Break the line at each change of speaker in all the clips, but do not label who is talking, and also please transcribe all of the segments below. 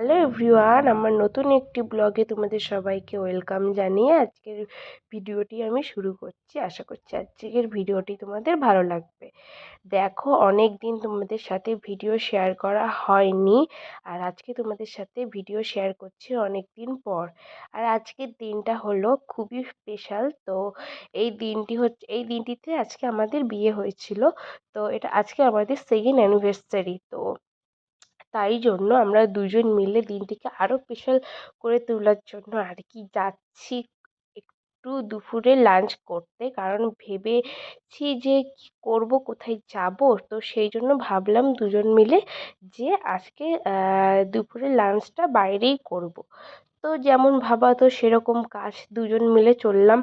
Hello everyone, আমার নতুন একটি ব্লগে তোমাদের সবাইকে ওয়েলকাম জানিয়ে আজকের ভিডিওটি আমি শুরু করছি। আশা করছি আজকের ভিডিওটি তোমাদের ভালো লাগবে। দেখো, অনেক দিন তোমাদের সাথে ভিডিও শেয়ার করা হয়নি, আর আজকে তোমাদের সাথে ভিডিও শেয়ার করছি অনেক দিন পর। আর আজকের দিনটা হলো খুবই স্পেশাল। তো এই দিনটিতে আজকে আমাদের বিয়ে হয়েছিল। তো এটা আজকে আমাদের সেকেন্ড অ্যানিভার্সারি। তো তাই জন্য আমরা দুজন মিলে দিনটিকে আরও স্পেশাল করে তোলার জন্য আর কি যাচ্ছি একটু দুপুরে লাঞ্চ করতে, কারণ ভেবেছি যে কি করব, কোথায় যাব। তো সেই জন্য ভাবলাম দুজন মিলে যে আজকে দুপুরে লাঞ্চটা বাইরেই করব। তো যেমন ভাবা তো সেরকম কাজ, দুজন মিলে চললাম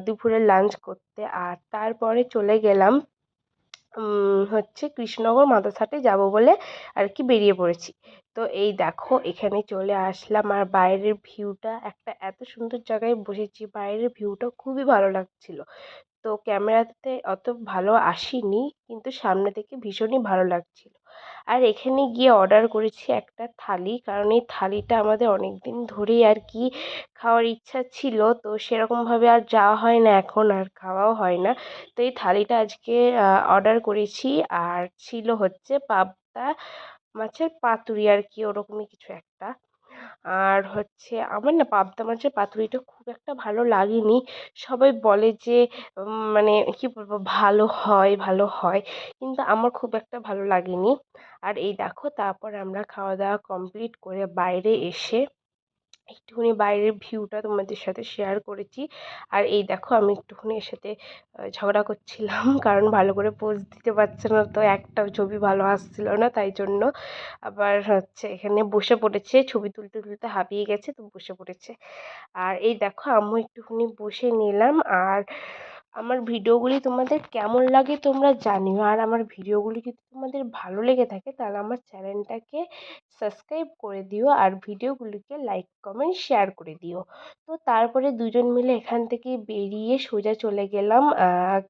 দুপুরে লাঞ্চ করতে। আর তারপরে চলে গেলাম হচ্ছে কৃষ্ণনগর মাদারহাটে যাব বলে আর কি বেরিয়ে পড়েছি। তো এই দেখো, এখানে চলে আসলাম আর বাইরের ভিউটা, একটা এত সুন্দর জায়গায় বসেছি, বাইরের ভিউটা খুবই ভালো লাগছিল। তো ক্যামেরাতে অত ভালো আসেনি, কিন্তু সামনে থেকে ভীষণই ভালো লাগছিল। আর এখানে গিয়ে অর্ডার করেছি একটা থালি, কারণ এই থালিটা আমাদের অনেক দিন ধরেই আর কি খাওয়ার ইচ্ছা ছিল। তো সেরকমভাবে আর যাওয়া হয় না, এখন আর খাওয়াও হয় না। তো এই থালিটা আজকে অর্ডার করেছি। আর ছিল হচ্ছে পাবদা মাছের পাতুরি আর কি, ওরকমই কিছু একটা। আর হচ্ছে আমার না পাবদা মাছের পাতুরিটা খুব একটা ভালো লাগেনি। সবাই বলে যে মানে কি বলবো, ভালো হয় ভালো হয়, কিন্তু আমার খুব একটা ভালো লাগেনি। আর এই দেখো, তারপর আমরা খাওয়া দাওয়া কমপ্লিট করে বাইরে এসে একটুখানি বাইরের ভিউটা তোমাদের সাথে শেয়ার করেছি। আর এই দেখো, আমি একটুখানি এর সাথে ঝগড়া করছিলাম কারণ ভালো করে পোজ দিতে পারছে না, তো একটাও ছবি ভালো আসছিল না, তাই জন্য আবার হচ্ছে এখানে বসে পড়েছে, ছবি তুলতে তুলতে হাঁপিয়ে গেছে তো বসে পড়েছে। আর এই দেখো, আম্মু একটুখানি বসে নিলাম। আর আমার ভিডিওগুলি তোমাদের কেমন লাগে তোমরা জানিও। আর আমার ভিডিওগুলি যদি তোমাদের ভালো লেগে থাকে তাহলে আমার চ্যানেলটাকে সাবস্ক্রাইব করে দিও, আর ভিডিওগুলিকে লাইক কমেন্ট শেয়ার করে দিও। তো তারপরে দুজন মিলে এখান থেকে বেরিয়ে সোজা চলে গেলাম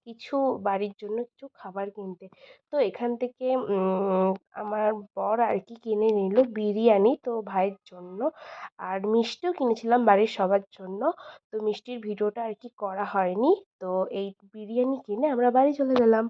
কিছু বাড়ির জন্য কিছু খাবার কিনতে। তো এখান থেকে আমার বর আর কি কিনে নিল বিরিয়ানি, তো ভাইয়ের জন্য। আর মিষ্টিও কিনেছিলাম বাড়ির সবার জন্য। তো মিষ্টির ভিডিওটা আর কি করা হয়নি। তো এই বিরিয়ানি কিনে আমরা বাড়ি চলে গেলাম।